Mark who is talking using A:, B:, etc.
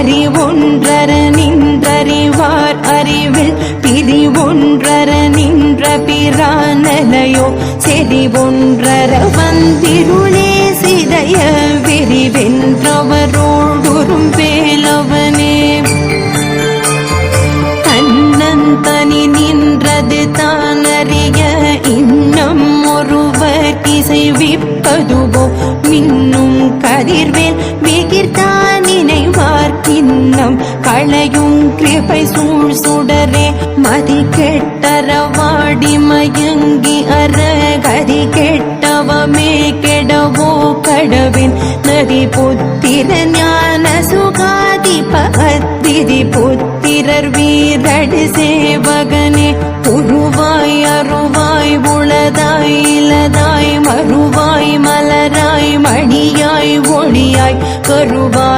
A: அறிவொன்றர நின்றறிவார் அறிவில் பிரிவொன்றர நின்ற பிரானலையோ செறிவொன்றர வந்திருளே சிதைய விரிவென்றவரோடுறும் வேலவனே தன்னந்தனி நின்றது தானறிய இன்னம் ஒருவர் இசைவிப்பதுவோ மின்னும் கதிர்வேல் விகிர்தான் நினைவார்க்கின்னம் களையும் கிருபை சூழ் சுடரே மதி கெட்டரவாடி மயங்கி அற கதி கெட்டவமே கெடவோ கடவின் நதி புத்திர ஞான சுகாதிபத்திரி புத்திரர் வீரடு சேவகனே உருவாய் அருவாய் உளதாய் இலதாய் மறுவாய் மலராய் மணியாய் ஒளியாய் கருவாய்